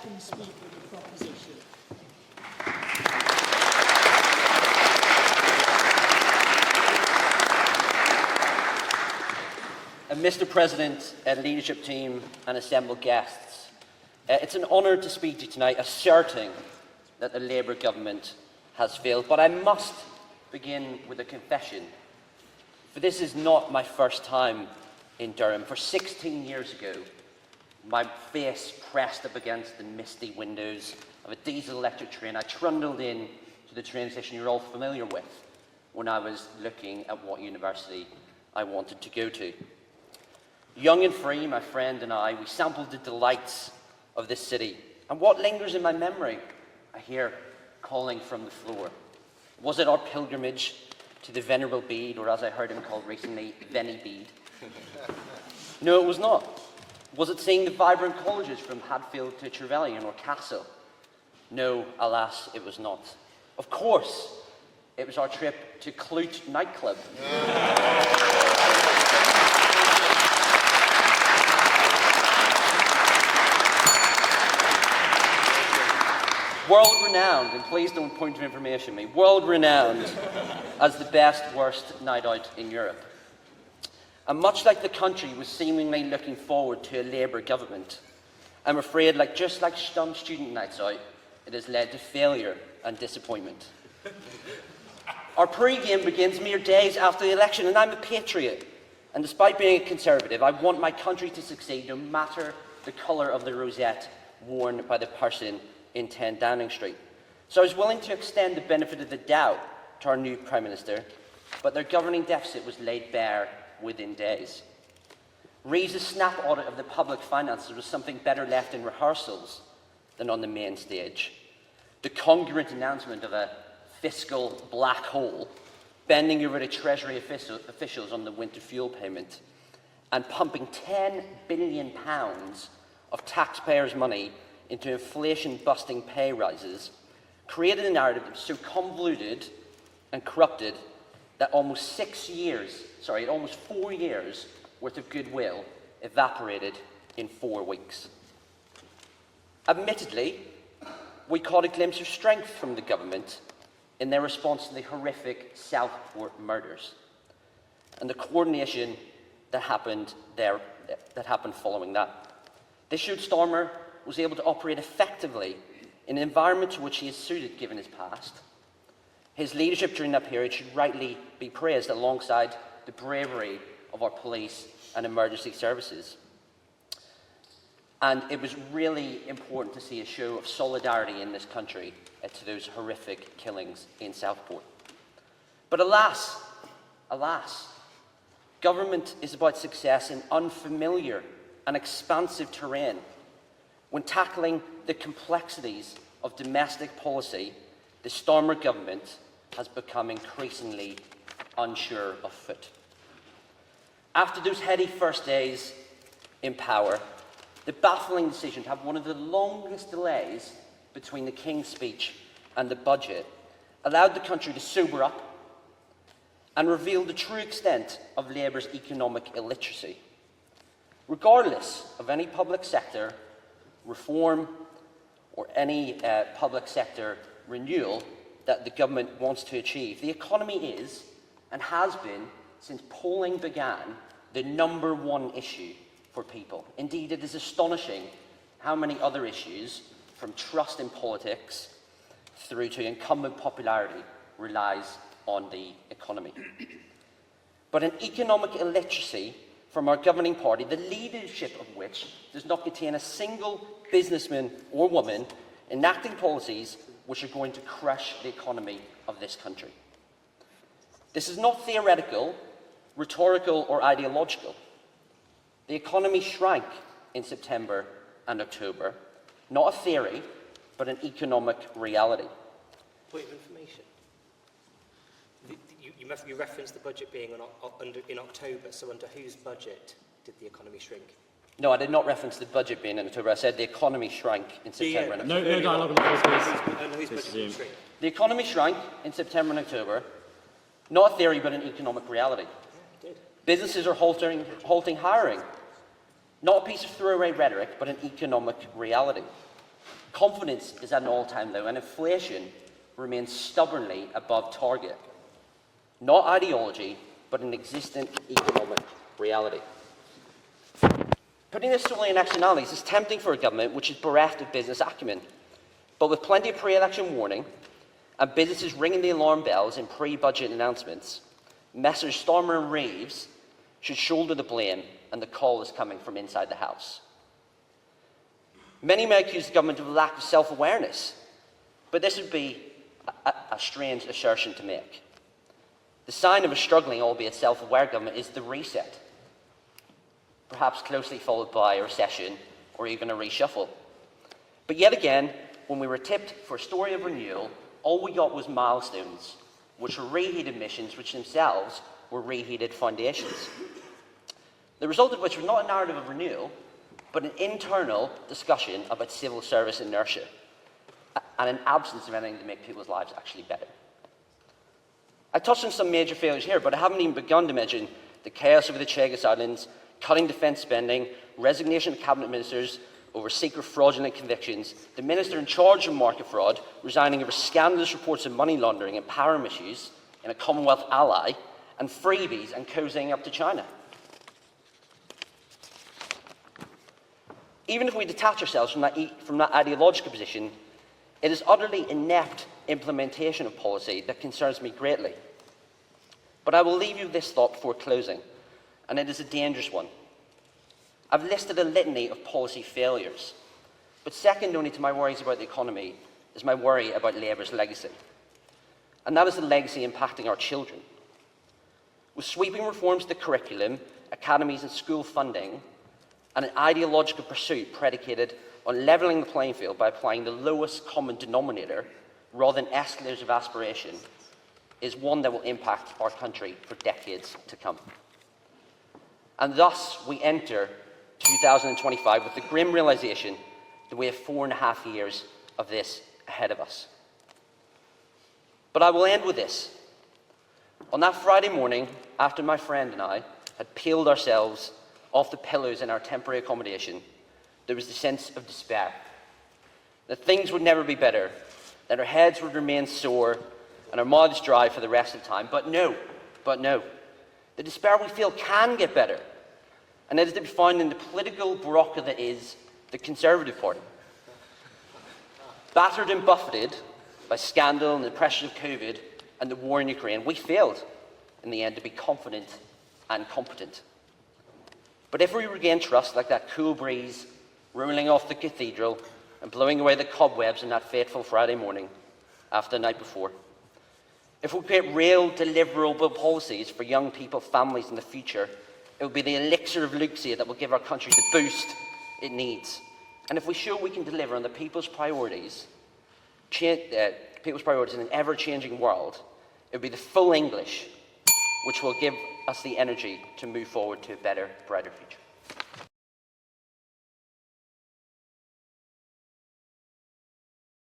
second speaker of the proposition. Mr. President, leadership team and assembled guests, it's an honour to speak to you tonight asserting that the Labour government has failed, but I must begin with a confession, for this is not my first time in Durham. For 16 years ago, my face pressed up against the misty windows of a diesel electric train. I trundled in to the train station you're all familiar with when I was looking at what university I wanted to go to. Young and free, my friend and I, we sampled the delights of this city. And what lingers in my memory, I hear calling from the floor. Was it our pilgrimage to the Venerable Bede, or as I heard him called recently, Venny Bede? No, it was not. Was it seeing the vibrant colleges from Hadfield to Trevelyan or Castle? No, alas, it was not. Of course, it was our trip to Clute nightclub. World-renowned, and please don't point to information me, world-renowned as the best, worst night out in Europe. And much like the country was seemingly looking forward to a Labour government, I'm afraid, just like some student nights out, it has led to failure and disappointment. Our pre-game begins mere days after the election, and I'm a patriot. And despite being a Conservative, I want my country to succeed no matter the colour of the rosette worn by the person in 10 Downing Street. So I was willing to extend the benefit of the doubt to our new Prime Minister, but their governing deficit was laid bare within days. Reeves' snap audit of the public finances was something better left in rehearsals than on the main stage. The congruent announcement of a fiscal black hole, bending over to Treasury officials on the winter fuel payment, and pumping £10 billion of taxpayers' money into inflation-busting pay rises, created a narrative that was so convoluted and corrupted that almost 4 years worth of goodwill evaporated in 4 weeks. Admittedly, we caught a glimpse of strength from the government in their response to the horrific Southport murders and the coordination that happened following that. This showed Starmer was able to operate effectively in an environment to which he is suited given his past. His leadership during that period should rightly be praised alongside the bravery of our police and emergency services. And it was really important to see a show of solidarity in this country to those horrific killings in Southport. But alas, government is about success in unfamiliar and expansive terrain. When tackling the complexities of domestic policy, the Starmer government has become increasingly unsure of foot. After those heady first days in power, the baffling decision to have one of the longest delays between the King's speech and the budget allowed the country to sober up and reveal the true extent of Labour's economic illiteracy. Regardless of any public sector reform or any public sector renewal that the government wants to achieve, the economy is, and has been since polling began, the #1 issue for people. Indeed, it is astonishing how many other issues, from trust in politics through to incumbent popularity, relies on the economy. But an economic illiteracy from our governing party, the leadership of which does not contain a single businessman or woman enacting policies which are going to crush the economy of this country. This is not theoretical, rhetorical, or ideological. The economy shrank in September and October, not a theory, but an economic reality. Point of information. You referenced the budget being in October, so under whose budget did the economy shrink? No, I did not reference the budget being in October. I said the economy shrank in September and October. No dialogue on the floor, please. Under whose budget did it shrink? The economy shrank in September and October, not a theory, but an economic reality. Yeah, it did. Businesses are halting hiring, not a piece of throwaway rhetoric, but an economic reality. Confidence is at an all-time low, and inflation remains stubbornly above target. Not ideology, but an existent economic reality. Putting this solely in externalities is tempting for a government which is bereft of business acumen. But with plenty of pre-election warning and businesses ringing the alarm bells in pre-budget announcements, Messrs Starmer and Reeves should shoulder the blame, and the call is coming from inside the House. Many may accuse the government of a lack of self-awareness, but this would be a strange assertion to make. The sign of a struggling, albeit self-aware government is the reset, perhaps closely followed by a recession or even a reshuffle. But yet again, when we were tipped for a story of renewal, all we got was milestones, which were reheated missions, which themselves were reheated foundations. The result of which was not a narrative of renewal, but an internal discussion about civil service inertia and an absence of anything to make people's lives actually better. I touched on some major failures here, but I haven't even begun to mention the chaos over the Chagos Islands, cutting defence spending, resignation of cabinet ministers over secret fraudulent convictions, the minister in charge of market fraud resigning over scandalous reports of money laundering and power misuse in a Commonwealth ally, and freebies and cozying up to China. Even if we detach ourselves from that ideological position, it is utterly inept implementation of policy that concerns me greatly. But I will leave you this thought before closing, and it is a dangerous one. I've listed a litany of policy failures, but second only to my worries about the economy is my worry about Labour's legacy. And that is the legacy impacting our children. With sweeping reforms to the curriculum, academies and school funding, and an ideological pursuit predicated on levelling the playing field by applying the lowest common denominator rather than escalators of aspiration, is one that will impact our country for decades to come. And thus we enter 2025 with the grim realisation that we have 4.5 years of this ahead of us. But I will end with this. On that Friday morning, after my friend and I had peeled ourselves off the pillows in our temporary accommodation, there was the sense of despair. That things would never be better, that our heads would remain sore and our mouths dry for the rest of the time. But no. The despair we feel can get better. And it is to be found in the political barocca that is the Conservative Party. Battered and buffeted by scandal and the pressures of COVID and the war in Ukraine, we failed in the end to be confident and competent. But if we regain trust like that cool breeze rolling off the cathedral and blowing away the cobwebs on that fateful Friday morning after the night before, if we create real deliverable policies for young people, families in the future, it will be the elixir of luxia that will give our country the boost it needs. And if we show we can deliver on the people's priorities in an ever-changing world, it will be the full English which will give us the energy to move forward to a better, brighter future.